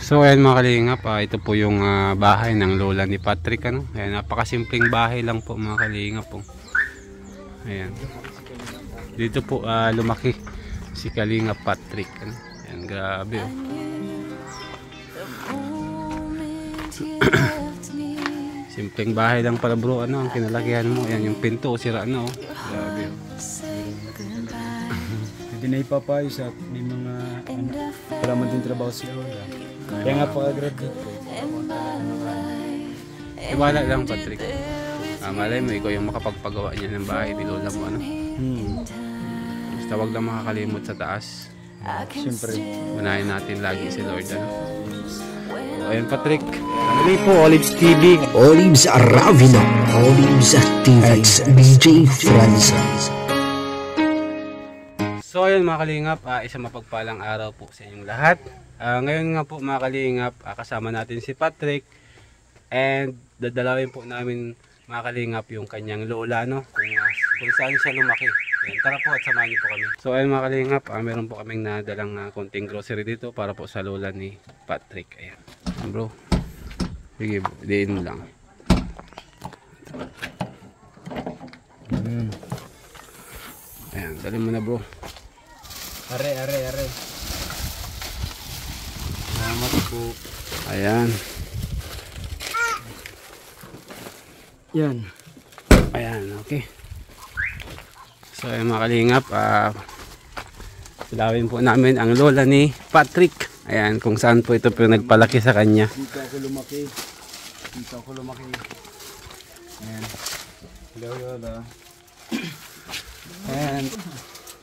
So ayan mga kalingap, ito po yung bahay ng lola ni Patrick, ano. Ayan, napakasimpleng bahay lang po mga kalingap po. Ayan. Dito po lumaki si Kalingap Patrick, ano. Ayan, grabe oh. Simpleng bahay lang pala bro, ano, ang kinalakihan mo. Ayan yung pinto, sira na oh. Grabe oh. Hindi na ipapayos at may mga wala man din trabaho si Lola. Kaya nga pag-grad dito. Iwala lang Patrick. Malay mo ikaw yung makapagpagawa niya ng bahay ni lola mo, ano. Basta wag lang makakalimot sa taas. Siyempre. Unahin natin lagi si Lord, ano. So, ayun Patrick. Muli po, Olives TV. Olives Aravino, Olives TV, DJ Francis. So ayun mga kalingap, isang mapagpalang araw po sa inyong lahat. Ngayon nga po mga kalingap, kasama natin si Patrick. And dadalawin po namin mga kalingap yung kanyang lola, no? Kung saan siya lumaki. Ayan, tara po at samahan niyo po kami. So ayun mga kalingap, meron po kaming nadalang konting grocery dito para po sa lola ni Patrick. Ayan, bro. Sige, diin lang. Ayan, dali mo na bro. Are. Salamat po. Ayan. Yan. Ayan, okay. So ayun mga kalingap, silawin po namin ang lola ni Patrick. Ayan, kung saan po ito po nagpalaki sa kanya. Dito ako lumaki. Ayan. Hello Lola. Ayan.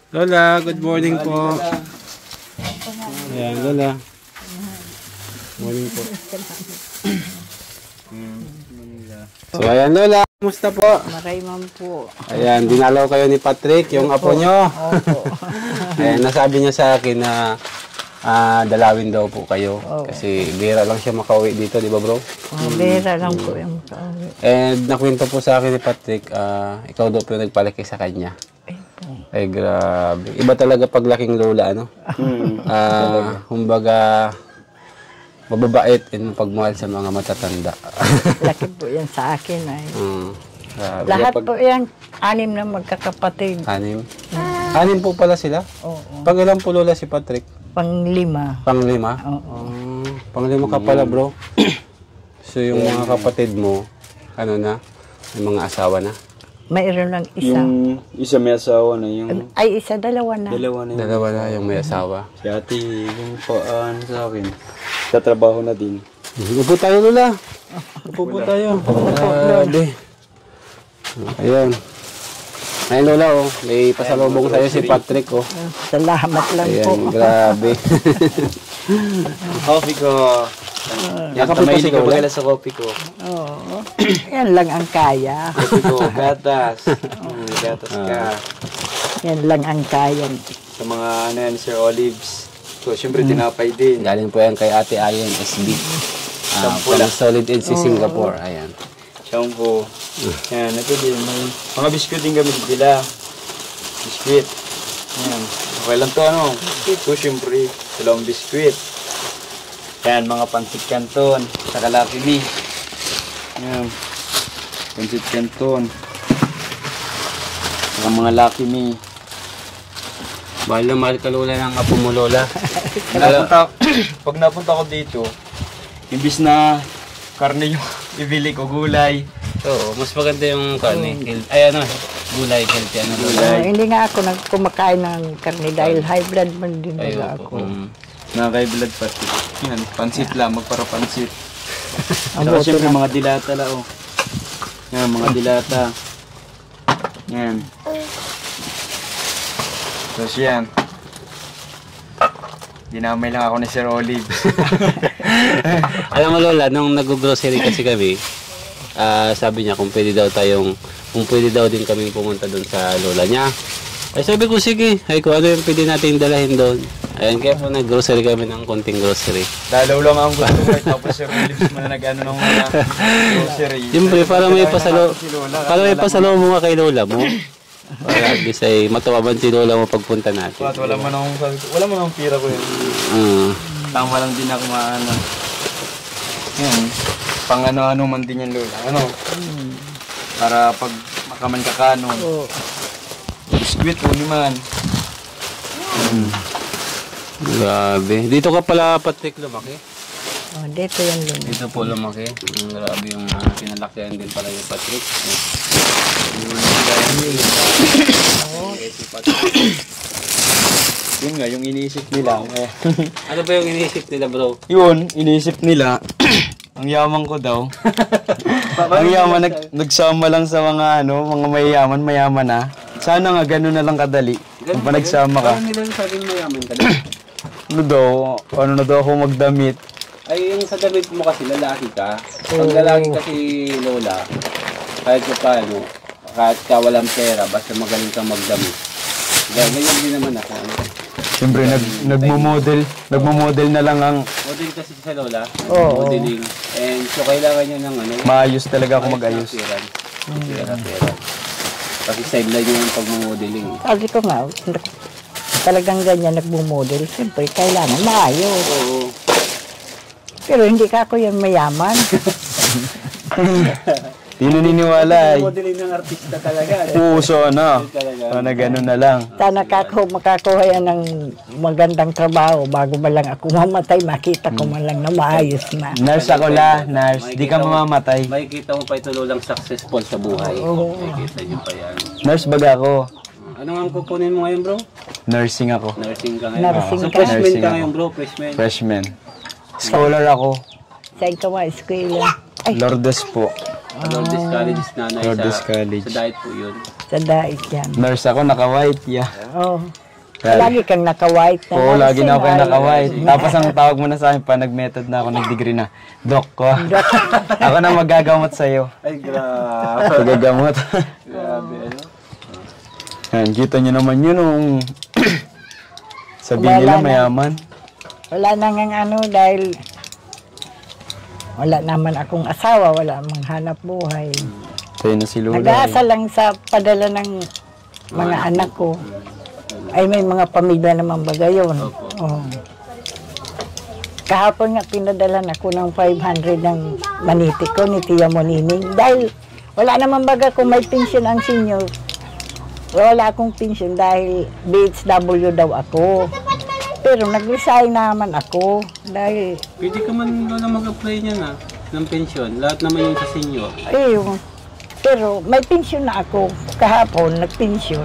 Lola, good morning po. Ayan, Lola. Morning po. So ayan Lola, kumusta po? Marayman po. Ayan, dinalaw kayo ni Patrick, yung apo nyo. Opo. Ayan, nasabi niya sa akin na dalawin daw po kayo. Kasi bihira lang siya makauwi dito, di ba bro? Bihira lang po yung makauwi. And nakwento po sa akin ni Patrick, ikaw daw po yung nagpalaki sa kanya. Ay grabe. Iba talaga paglaking lola, ano? Kumbaga, mababait and pagmahal sa mga matatanda. Laki po yan sa akin ay. Lahat po yan, 6 na magkakapatid. 6? 6 po pala sila? Oo. Pag ilan po lola si Patrick? Pang-5. Pang-5? Oo. Pang-5 ka pala bro. So yung mga kapatid mo, ano na? May mga asawa na? Mayroon lang isa. Yung isa may asawa na yung... Ay, isa, dalawa na. Dalawa na yun. Dalawa na yung may asawa. Si ate, yung sa akin. Tatrabaho na din. Upo tayo lola. Upo tayo. Grabe. Ayun. Ayun lola oh. May pasalubong sa'yo si Patrick oh. Salamat lang po. Ayan, grabe. Coffee ko. Nakapitasig ko pala sa coffee ko. Oo. Yan lang ang kaya. Coffee ko, gatas. Gatas ka. Yan lang ang kaya. Sa mga ano yan, Sir Olives. So, syempre, tinapay din. Galing po yan kay Ate Ayen SB. From Solid Edge Singapore. Ayan. Shampoo. Yan, ito din. May mga biskuit din kami nila. Biskuit. Yan. Okay lang to, ano? Biskuit ko, syempre. Dalawang biskuit. Yan, mga pansit canton. Saka Lucky Me. Yan. Pansit canton. Saka mga Lucky Me. Mahal na mahal ka lola ng apo mo lola. Pag napunta ko dito, imbis na karne yung ibili ko, gulay. Oo, mas maganda yung karne. Ay ano, gulay, healthy ano gulay. Hindi nga ako kumakain ng karne dahil high blood man din baga ako. Nakaka-blood pati. Yan, pansit lang, magpara-pansit. Saka siyempre mga dilata lang, oh. Yan, mga dilata. Yan. Tapos yan. Dinamay lang ako ni Sir Olives. Alam mo lola, nung nag-grocery kasi kami, sabi niya kung pwede daw din kami pumunta doon sa lola niya. Ay sabi ko sige, ay kung ano yung pwede natin dalahin doon. Ayan, kaya po nag-grocery kami ng konting grocery. Dalaw lang ang gusto ko, tapos Sir Olives mo na nag-ano ng mga grocery. Siyempre, para may pasalo mo nga kay lola mo. Para at least ay matawaban si lola mo pagpunta natin. Wala man akong pira ko yun. Tama lang din ako maano. Yan. Pang ano-ano man din yan, Lola. Ano? Para pag makaman kakano. Oo. Biskwit, uni man. Grabe. Dito ka pala, Patrick, lumaki? Oh, dito yan lumaki. Dito po lumaki. Grabe yung pinalakihan din pala yung Patrick. Si Patrick. Yun nga, yung iniisip nila. Ano ba yung iniisip nila, bro? Yun, iniisip nila. Ang yaman ko daw. Ang yaman, nagsama lang sa mga mga mayaman na. Sana nga gano'n na lang kadali. Kung pa nagsama ka. Parang nila sabing mayaman ka Ano na daw ako magdamit. Ay, yung sa damit mo kasi, lalaki ka. Pag lalaki kasi, Lola, kahit pa paano, kahit ka walang pera, basta magaling kang magdamit. Ganyan din naman ako. Siyempre, nagmo-model na lang ang Model kasi sa Lola, Oo. modeling. And so, kailangan niya ng maayos talaga ako mag-ayos. Pera. Kasi sideline niya yung pag-modeling. Sabi ko nga, talagang ganyan nagmumodel. Siyempre, kailangan maayos. Oo. Pero hindi ka ako yung mayaman. Di naniniwala ay. Modeling ng artista talaga. Puso na. Sana gano'n na lang. Sana makakuha yan ng magandang trabaho bago ba lang ako mamatay, makita ko man lang na maayos na. Nurse ako nurse. Di ka mamamatay. Makikita mo pa ito Lolang successful sa buhay. Oo. Makikita niyo pa yan. Nurse baga ako. Ano nga ang kukunin mo ngayon, bro? Nursing ako. Nursing ka ngayon. Nursing So, ka? freshman Nursing ka ako. ngayon, bro? Freshman. Freshman. Scholar ako. Saan ka mga eskwela? Ay, Lourdes po. Lourdes College nanay Lourdes College. Sa diet po yun. sa dait yan. Nurse ako, naka-white. Yeah. Oh. Lagi kang naka-white na. Oo, lagi na ako nursing, naka-white. Tapos ang tawag mo na sa akin pa, nag-method na ako, nag-degree na. Doc ko. Ako na magagamot sa'yo. Ay, grabe. Pagagamot. Grabe, ano? Yan, kita nyo naman yun nung sabihin nila Wala na. mayaman. Wala na nga dahil wala naman akong asawa, wala mang hanap buhay. Tayo na si Lola. Nag-aasa lang sa padala ng mga anak ko. Ay may mga pamilya naman ba gayon? Oh. Kahapon nga pinadalan ako ng 500 ng maniti ko ni Tia Monining. Dahil wala naman baga kung may pension ang senior. Wala akong pension dahil BHW daw ako. Pero nag-resign naman ako dahil Pwede ka man Lola mag-apply niya na ng pension. Lahat naman yung sa senior. ayun. Pero may pension na ako. Kahapon nag-pension.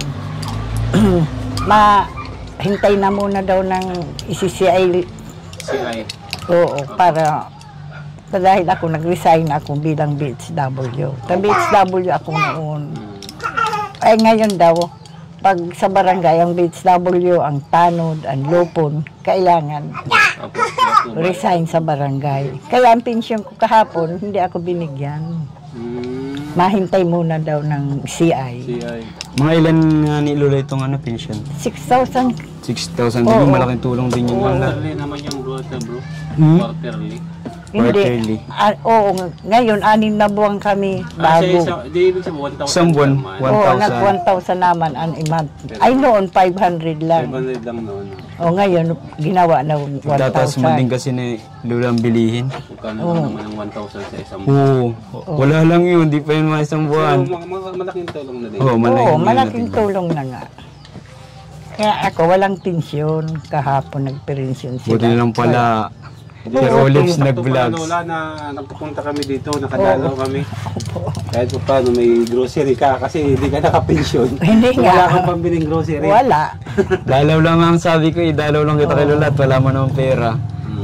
Hintay na muna daw ng ICCI. CI. Oo, para dahil ako nag-resign ako bilang BHW. Sa BHW ako noon. Ay ngayon daw, pag sa barangay ang BHW, ang tanod, ang lupon, kailangan resign sa barangay. Kaya ang pension ko kahapon, hindi ako binigyan. Mahintay muna daw ng CI. CI. Mga ilan nga ni Lola itong pension? 6,000. 6,000 din, Oo. malaking tulong din yun. Quarterly naman yung growth bro. Hmm? Quarterly. Quarterly. Hindi. Oo, ngayon, 6 na buwan kami bago. Di ibig sabihin 1,000 Isang buwan, naman. 1,000. Oo, nag-1,000 naman an month. Ay noon, 500 lang. 500 lang noon. O ngayon, ginawa na 1,000. Tataas mo din kasi ni Lola ang bilihin. Kano naman ang 1,000 sa isang buwan. Oo. Wala lang yun, di pa yun mga isang buwan. So, malaking tulong na din. Oo, Oo, malaking tulong na nga. Kaya ako, walang pensyon. Kahapon nagpensyon sila. Buti na lang pala. Sir Olives nag-vlogs. Lola na nagpupunta kami dito, nakadalaw kami. Kahit pa paano may grocery ka kasi hindi ka nakapensyon. Hindi nga. Wala kang pambiling grocery. Wala. Dalaw lang ang sabi ko, dalaw lang kita kay Lola at wala mo naman pera.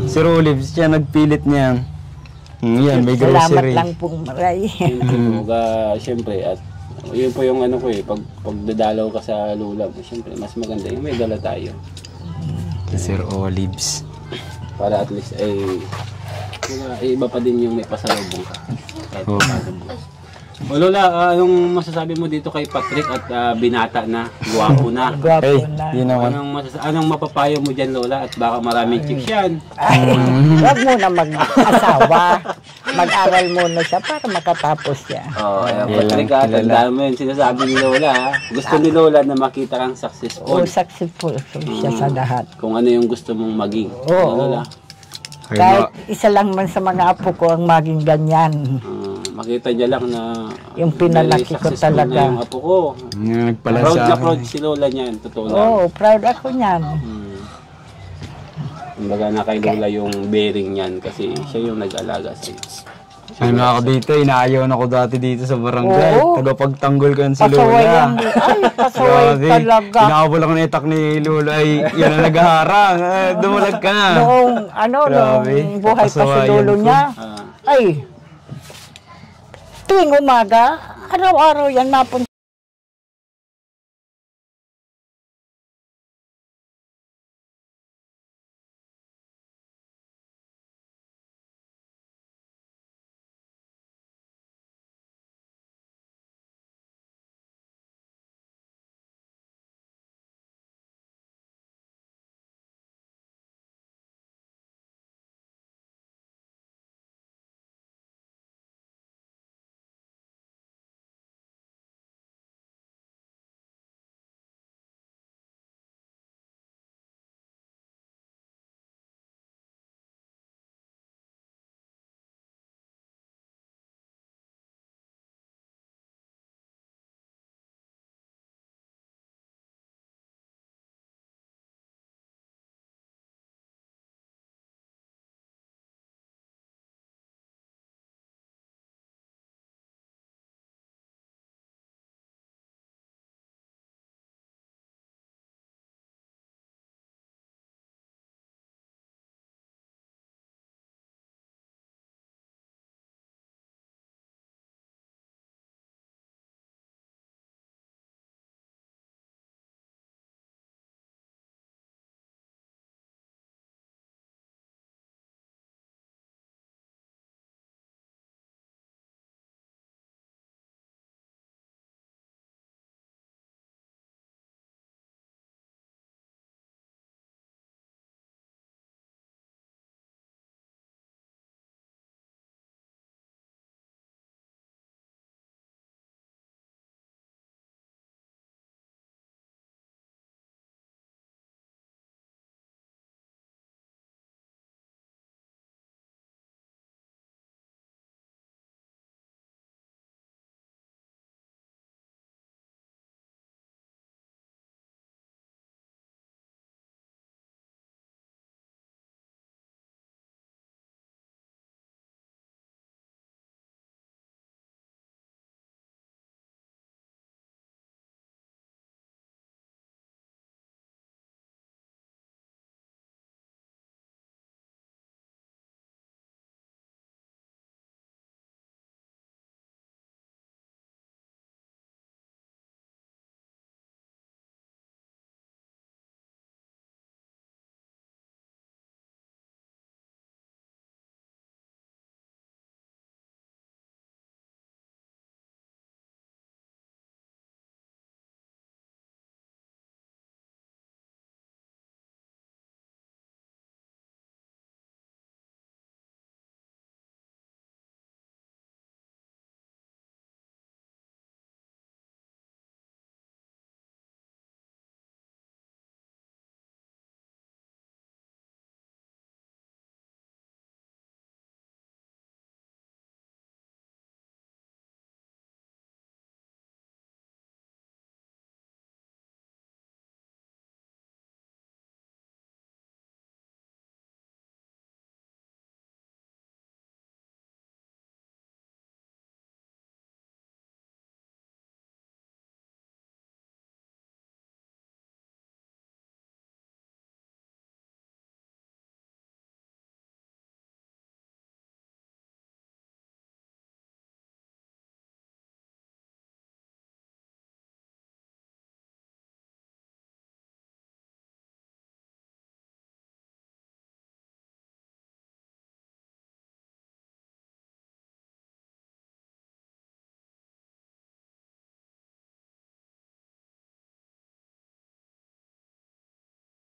Sir Olives, siya nagpilit niya. Yan, may Salamat grocery. lang pong maray. Siyempre, at yun po yung ano ko pag dadalaw ka sa Lola, siyempre mas maganda yung may dala tayo. Sir Olives. Para at least iba pa din yung may pasalubong ka. Kahit pasalubong. O Lola, anong masasabi mo dito kay Patrick at binata na, guwapo na? Gwapo Hey, na. yun naman. Anong mapapayo mo dyan Lola at baka maraming chicks yan? Ay, huwag muna mag-asawa. Mag-aral muna siya para makatapos siya. Oh, Patrick, tandaan mo yun, sinasabi ni Lola ha. Gusto ni Lola na makita kang O successful. successful siya sa lahat. Kung ano yung gusto mong maging. Oo. Ano, Lola? Kahit isa lang man sa mga apo ko ang maging ganyan. Makita niya lang na Yung pinalaki ko successful talaga. na yung apo ko. Nagpala Proud sa na akin. proud si Lola niyan, totoo lang. Oo, proud ako niyan. Kumbaga na kay Lola yung bearing niyan kasi siya yung nag-alaga sa iyo. Ano ako dito, inaayaw na ako dati dito sa barangay. Oo. Tagapagtanggol ko yan si Pasaway Lola. yan. Ay, pasaway talaga. Kinakabal ako na itak ni Lola ay yan ang naghaharang. Dumulag ka na. Grabe, Nung buhay pa si papasawayan lolo ko. niya, ay, tuwing umaga, araw-araw yan napunta.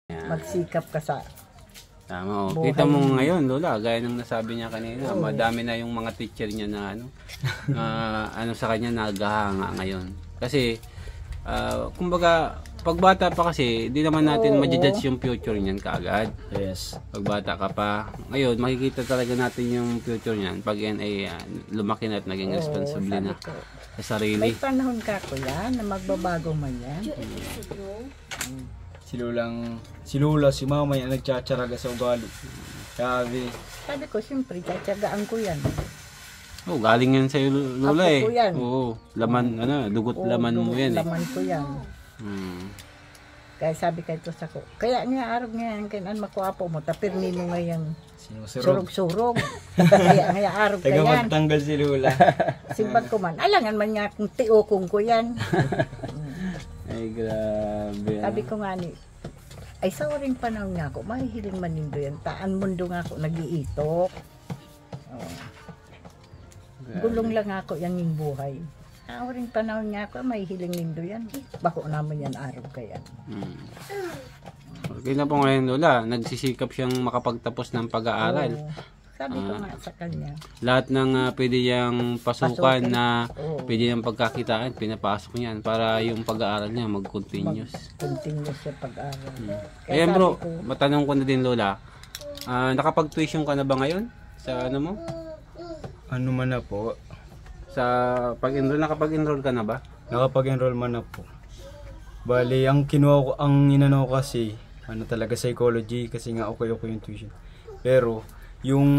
Magsikap ka sa Tama, oh. buhay. Kita mo ngayon, Lola, gaya ng nasabi niya kanina, madami na yung mga teacher niya na ano sa kanya naghahanga ngayon. Kasi kumbaga pag bata pa kasi, di naman natin ma-judge yung future niyan kaagad. Yes. Pag bata ka pa, ngayon makikita talaga natin yung future niyan pag yan ay lumaki na at naging responsable na sa sarili. May panahon ka kuya na magbabago man yan. Si Lola, si Mama yan nagtsatsyaraga sa ugali. Sabi ko, siyempre, tsatsagaan ko yan. Oh, galing yan sa'yo, Lola Ako po yan. Oo, laman, dugot laman mo yan Laman ko yan. Kaya sabi kay ito sa ko, kaya nga araw nga yan, kailan makuha mo, tapirni mo ngayon surog-surog. Kaya nga araw ka yan. Taga-magtanggal si Lola. Simbag ko man, alangan man nga kung tiokong ko yan. Ay, grabe. Sabi ko nga ni, ay sa oring panahon nga ako, mahihiling manindo yan. Taan mundo nga ako, nag-iitok. Gulong lang ako yan yung buhay. Sa oring panahon nga ako, mahihiling nindo yan. Bako naman yan araw kaya. Okay na po ngayon, Lola. Nagsisikap siyang makapagtapos ng pag-aaral. Sabi ko nga sa kanya. Lahat ng pwede niyang pasukan na pwede niyang pagkakitaan, pinapasok niyan para yung pag-aaral niya mag-continuous. Continuous siya pag-aaral. Ayan bro, matanong ko na din Lola. Nakapag-tuition ka na ba ngayon? Sa ano mo? Ano man na po? Sa pag-enroll, nakapag-enroll ka na ba? Nakapag-enroll man na po. Bali, ang inano ko kasi, talaga psychology kasi nga okay yung tuition. Pero, yung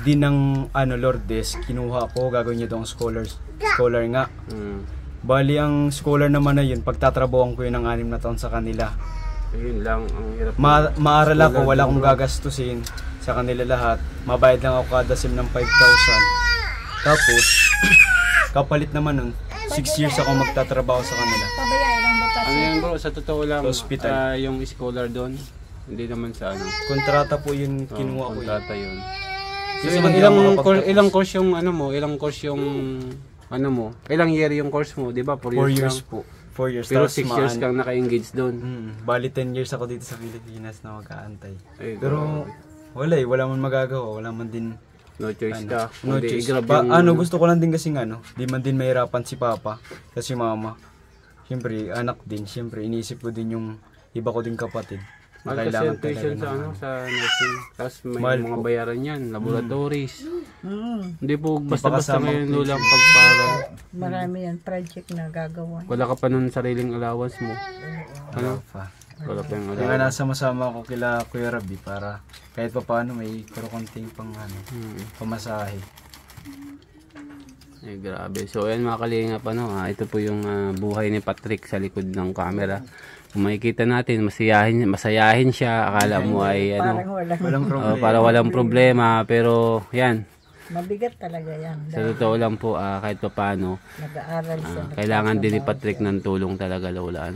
dinang Lourdes, kinuha ko, gagawin niya doon scholar nga. Bali, ang scholar naman na yun, pagtatrabawan ko yun ng 6 na taon sa kanila. Yun lang, ang hirap. Maaral ako, wala akong gagastusin sa kanila lahat. Mabayad lang ako kada sem ng 5,000. Tapos, kapalit naman nun, 6 years ako magtatrabaho sa kanila. Ano yan bro, sa totoo lang, hospital. yung scholar doon, hindi naman sa ano. Kontrata po yun, kinuha ko yun. Kontrata yun. Kasi Ilang course yung ilang year yung course mo, di ba? 4 years po. 4 years. Pero 6 years kang naka-engage doon. Bali 10 years ako dito sa Pilipinas na mag-aantay. Ay, pero wala man magagawa, wala man din no choice ka. No Hindi, choice. Gusto ko lang din kasi di man din mahirapan si Papa kasi Mama. Siyempre, anak din. Siyempre, iniisip ko din yung iba ko din kapatid. Kailangan tuition sa nursing. Tapos may mga bayaran yan, laboratories. Hindi po basta-basta ngayon Lola pagparal. Marami yan project na gagawa. Wala ka pa nun sariling allowance mo. Ano? Wala pa yung Kaya nasama-sama ako kila Kuya Rabi para kahit pa paano may konting pamasahe. Ay, grabe. So, ayan mga kalingap, ito po yung buhay ni Patrick sa likod ng camera. Kung makikita natin, masayahin siya. Akala mo ay Walang problema. para walang problema. Pero, yan. Mabigat talaga yan. Sa totoo lang po, kahit pa paano, Nag-aaral siya. kailangan din ni Patrick ng tulong talaga, Lola.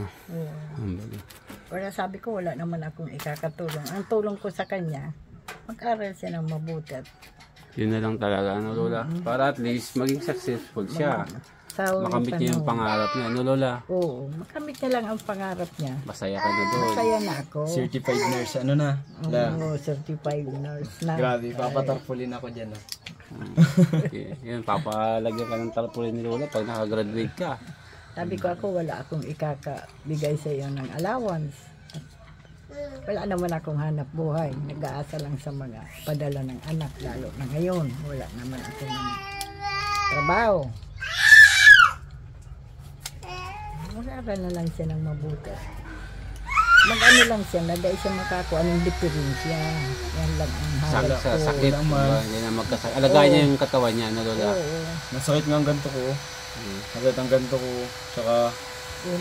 Kaya sabi ko, wala naman akong ikakatulong. Ang tulong ko sa kanya, mag-aral siya ng mabuti. Yun na lang talaga, Lola? Para at least maging successful siya. Makamit niya yung pangarap niya, Lola? Oo, makamit niya lang ang pangarap niya. Masaya ka na doon. Masaya na ako. Certified nurse, na? Oo, certified nurse na. Grabe, papatarpulin ako dyan. Okay. Yan, papalagyan ka ng tarpaulin ni Lola pag nakagraduate ka. Sabi ko wala akong ikakabigay sa iyo ng allowance. Wala naman akong hanap buhay. Nag-aasa lang sa mga padala ng anak, lalo na ngayon. Wala naman akong trabaho. Mag-aaral na lang siya ng mabuti. Mag-ano lang siya, dahil siya makakuha ng diferensya. Yan lang ang hanap ko. Sa sakit, hindi na magkasakit. Alagaan niya yung katawan niya, Lola? Oo. Nasakit nga ang ganto ko. Nasakit ang ganto ko. Tsaka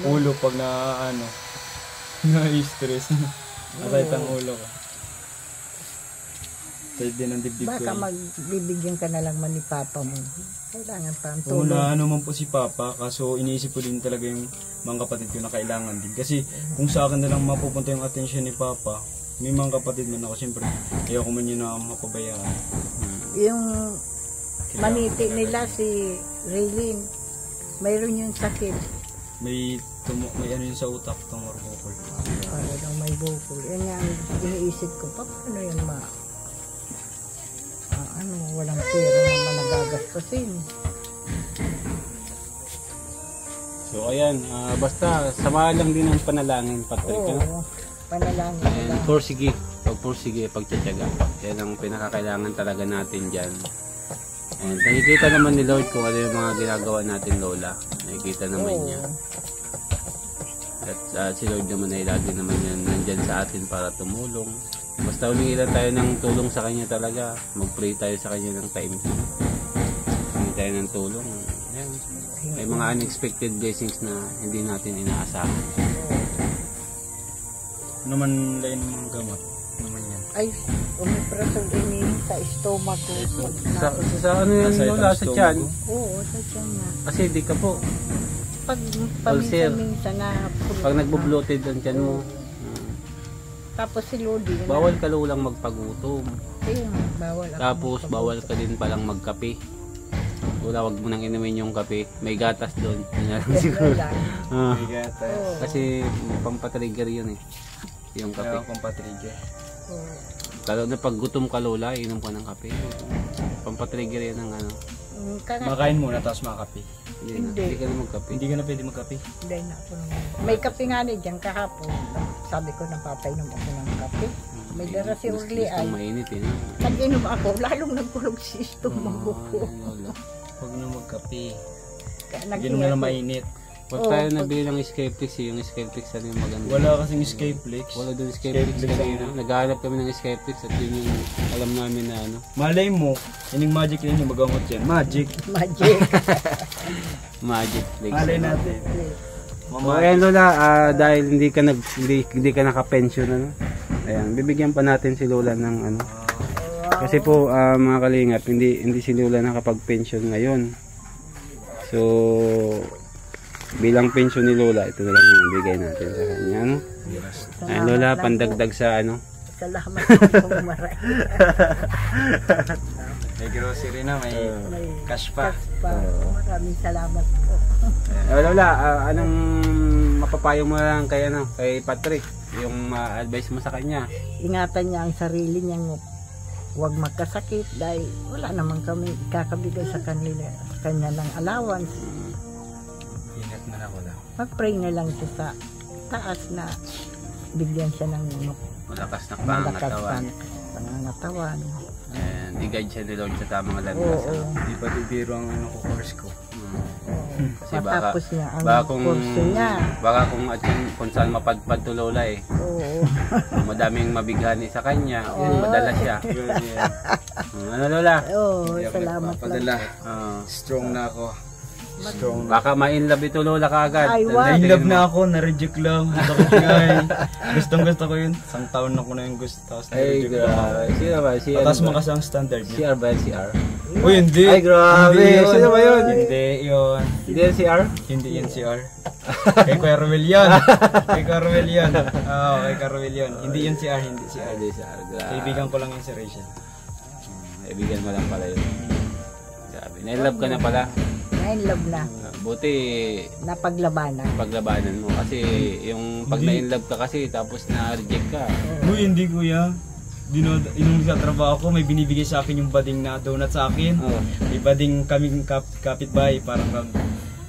ulo pag na-stress. Nasakit ang ulo ko. Sakit din ang dibdib ko. Baka magbibigyan ka na lang man ni Papa mo. Kailangan pa ang Oo, tulong. man po si Papa. Kaso iniisip ko din talaga yung mga kapatid ko na kailangan din. Kasi kung sa akin na lang mapupunta yung atensyon ni Papa, may mga kapatid man ako, siyempre, ayoko man yun na mapabayaan. Yung maniti nila si Raylene, mayroon yung sakit. May ano yun sa utak, tumor bukol. Para daw may bukol. Yan nga ang iniisip ko, paano yan walang pera naman nagagastusin. So ayan, basta samahan lang din ang panalangin, Patrick. Oo, panalangin And lang. pursige, pagtsatsaga. Yan ang pinakakailangan talaga natin dyan. And nakikita naman ni Lord kung ano yung mga ginagawa natin, Lola. Nakikita naman niya. At si Lord naman ay lagi naman yan nandyan sa atin para tumulong. Basta humingi lang tayo ng tulong sa Kanya talaga. Mag-pray tayo sa Kanya ng time. Humingi tayo ng tulong. Ayan. May mga unexpected blessings na hindi natin inaasahan. Ano man lain mga gamot? Ano man yan? Ay, umiprasol ini sa stomach ko. Sa ano yan, Nasa Lola? itong Sa tiyan? Oo, sa tiyan nga. Kasi di ka po. Pag Ulcer. paminsan-minsan na pulot Pag na. nagbo-bloated ang tiyan mo, Tapos si Lodi. bawal ka lulang magpagutom. Ayun, bawal ako. Tapos bawal ka din palang magkape. Wala, wag mo nang inumin yung kape. May gatas doon. Yun na lang siguro. Ah, Bigata. kasi pampatrigger yun eh. Yung Kaya kape. akong patrigger. Lalo na pag gutom ka, Lola, inom ka ng kape. Pampatrigger yan ng ano. Makain muna tapos makape. Hindi ka na magkape. Hindi ka na pwede magkape. Hindi na ako naman. May kape nga ni dyan kahapon. Sabi ko na papainom ako ng kape. May dara si Urli ay. Gustong mainit eh. Nag-inom ako, lalong nagkulog si stomach ko. Lola. Huwag na magkape. Kaya Hindi naman na mainit. Pag tayo nabili ng Skeptics, yung Skeptics ano yung maganda. Wala kasing escape leaks. Wala doon Skeptics Skeptics kasi ano? naghahanap kami ng Skeptics at yun yung alam namin na ano. Malay mo, yung magic yun yung magamot yan. Magic. Magic. Magic Flakes. Malay natin. So, ayan Lola, dahil hindi ka naka-pension ano. Ayan, bibigyan pa natin si Lola ng ano. Kasi po mga kalingap, hindi si Lola nakapag-pension ngayon. So bilang pension ni Lola, ito na lang yung ibigay natin sa kanya ano. Ayan Lola, pandagdag sa ano. Salamat po marami. May grocery na, may cash pa. Maraming salamat po. Lola, anong mapapayo mo lang kay ano, kay Patrick, yung advice mo sa kanya? Ingatan niya ang sarili niya, huwag magkasakit dahil wala naman kami kakabigay sa kanya ng allowance. Ingat na ako lang. Mag-pray na lang siya sa taas na bigyan siya ng Malakas na malakas pangangatawan. pangangatawan. And i-guide siya ni Lord sa tamang landas. Oo. ano? Hindi pa bibiro ang ano ko course ko. Kasi baka, Matapos niya ang baka kung, kurso niya. baka kung saan mapadpad to Lola eh. Oo. Madaming mabighani sa kanya, Oo. madala siya. Ano Lola? Oo, Hindi ako salamat nagpapadala. Ah, Strong na ako. Strong na. baka ma-inlove ito Lola kaagad. Ay, wag. Na-inlove na ako, na-reject lang. Bakit nga eh. Gustong gusto ko yun. Isang taon na ko na yung gusto. Tapos Ay, na-reject lang ako. grabe. Sino ba? Si Tapos ano ba? makasang standard niya. CR ba yan? CR? Uy, hindi. Ay, grabe. Hindi yun. Sino ba yun? Hindi yun. Hindi yan CR? Hindi yan si R. Kay Kuya Ruel yun. Kay Kuya Ruel yun. Oo, kay Kuya Ruel yun. Hindi yun si R, hindi si R. Hindi CR. Grabe. Kaibigan ko lang yun si Rachel. Kaibigan mo lang pala yun. Grabe. Na-inlove ka na pala. Na-inlove na. Buti Napaglabanan. paglabanan mo kasi yung pag Hindi. na-inlove ka kasi tapos na-reject ka. Uy, hindi kuya. Yung sa trabaho ko, may binibigay sa akin yung bading na donut sa akin. Oh. May bading kaming kapitbahay, parang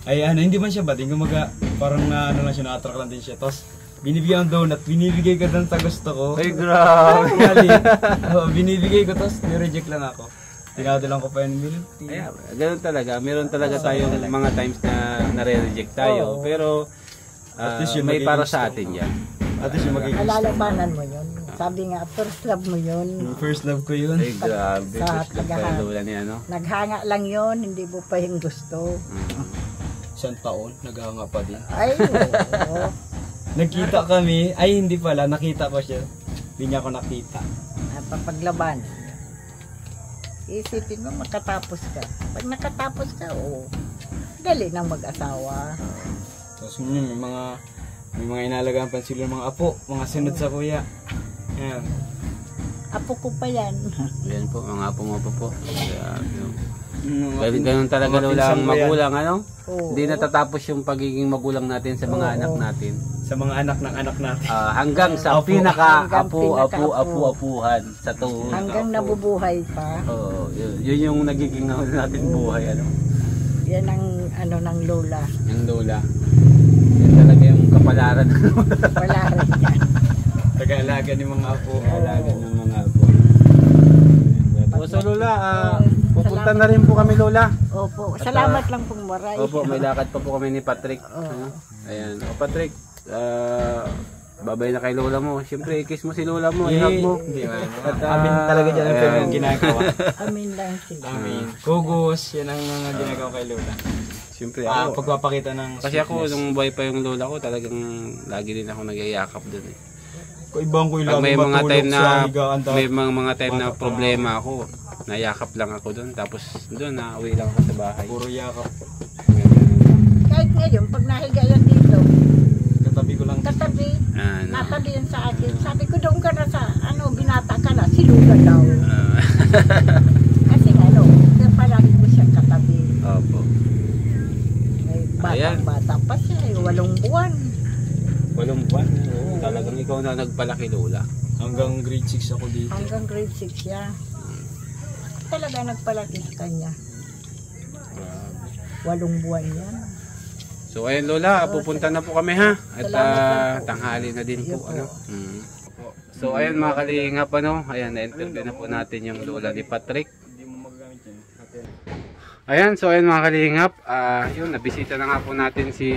ay ano, hindi man siya bading, kumaga parang na ano lang siya, na-attract lang din siya. Tapos binibigyan ng donut, binibigay ko doon sa gusto ko. Ay, grabe. Binibigay ko, tapos nireject lang ako. Tinadalang ko pa yung milk tea. Ayan, ganun talaga. Meron talaga tayong mga times na nare-reject tayo. Oo. Pero At least yung may magiging para sa strong. atin yan. At least yung magiging Alalabanan mo yun. Sabi nga, first love mo yun. first love ko yun. Ay, grabe. Sa First love tagahan. pa yung Lola niya, no? Naghanga lang yun, hindi mo pa yung gusto. Isang taon, naghanga pa din. Ay, oo. Nagkita kami, ay hindi pala, nakita ko siya. Hindi niya ako nakita. Papaglaban. Isipin mo, makatapos ka. Pag nakatapos ka, oo. Dali nang mag-asawa. Tapos may mga inalagaan pa sila ng mga apo, mga sunod sa kuya. Ayan. Apo ko pa yan. Yan po, mga pumapo po. Mga Ganun talaga mga Lola ang pinsan ko yan. magulang, ano? Oo. Hindi natatapos yung pagiging magulang natin sa mga Oo. anak natin. Sa mga anak ng anak natin. Hanggang sa Apo. pinaka-apu-apu-apuhan sa tuhod. Hanggang nabubuhay pa. Oo, yun yung nagiging natin buhay, ano? Yan ang ano ng lola. Yung Lola. kapalaran. Wala rin yan. Taga-alaga ni mga apo. Alaga ng mga apo. So Lola, pupunta na rin po kami Lola. Opo, salamat lang pong maray. Opo, may lakad pa po kami ni Patrick. Ano? Ayan. O Patrick, babay na kay Lola mo. Siyempre, i-kiss mo si Lola mo, i-hug mo. Hindi man. At, Amin talaga dyan ang ayan. ginagawa. Amin lang sila. Amin. Kugos, yan ang mga ginagawa kay Lola. Siyempre ako. Pagpapakita ng Kasi ako, nung buhay pa yung Lola ko, talagang lagi din ako nagyayakap doon. Eh. Ibang ko Pag may mga time na may mga time na problema ako, nayakap lang ako doon. Tapos doon nauwi lang ako sa bahay. puro yakap. Kahit ngayon, pag nahiga yan dito, Katabi ko lang. katabi, Ano, natabi yan sa akin. Sabi ko, doon ka na sa, binata ka na, siluga daw. Kasi palagi ko siyang katabi. opo. May Ayan. bata pa siya, 8 buwan. 8 buwan. Talagang ikaw na nagpalaki Lola. Hanggang grade 6 ako dito. Hanggang grade 6 siya. Talaga nagpalaki sa kanya. 8 buwan yan. So ayun Lola, pupunta na po kami ha. At Salamat po. tanghali na din po. Sige po. Ano? So ayun mga kalingap, ayan, na-interview na po natin yung Lola ni Patrick. Hindi mo magagamit yan. Ayan, so ayun mga kalingap, yun, nabisita na nga po natin si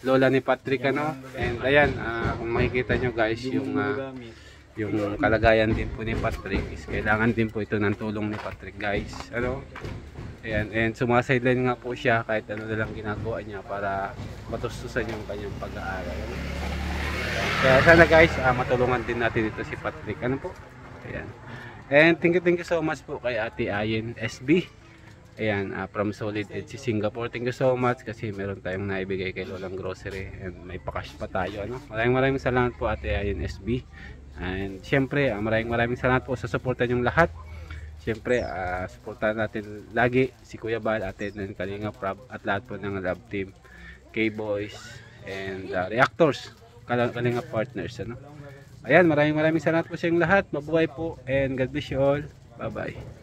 Lola ni Patrick, ano. And ayan, kung makikita nyo guys, yung kalagayan din po ni Patrick is kailangan din po ito ng tulong ni Patrick guys, ano. Ayan, and sumasideline nga po siya kahit ano na lang ginagawa niya para matustusan yung kanyang pag-aaral. Ano? Kaya sana guys, matulungan din natin ito si Patrick, ano po. Ayan. And thank you so much po kay Ate Ayen SB. Ayan, from Solid Edge Singapore. Thank you so much kasi meron tayong naibigay kay Lolang Grocery and may pakash pa tayo, ano. Maraming salamat po Ate Ayen SB. And syempre, maraming salamat po sa suporta niyong lahat. Syempre, suportahan natin lagi si Kuya Bal, Ate ng Kalinga Prab at lahat po ng Love Team, K-Boys and Reactors, Kalinga Partners, ano. Ayan, maraming salamat po sa inyong lahat. Mabuhay po and God bless you all. Bye bye.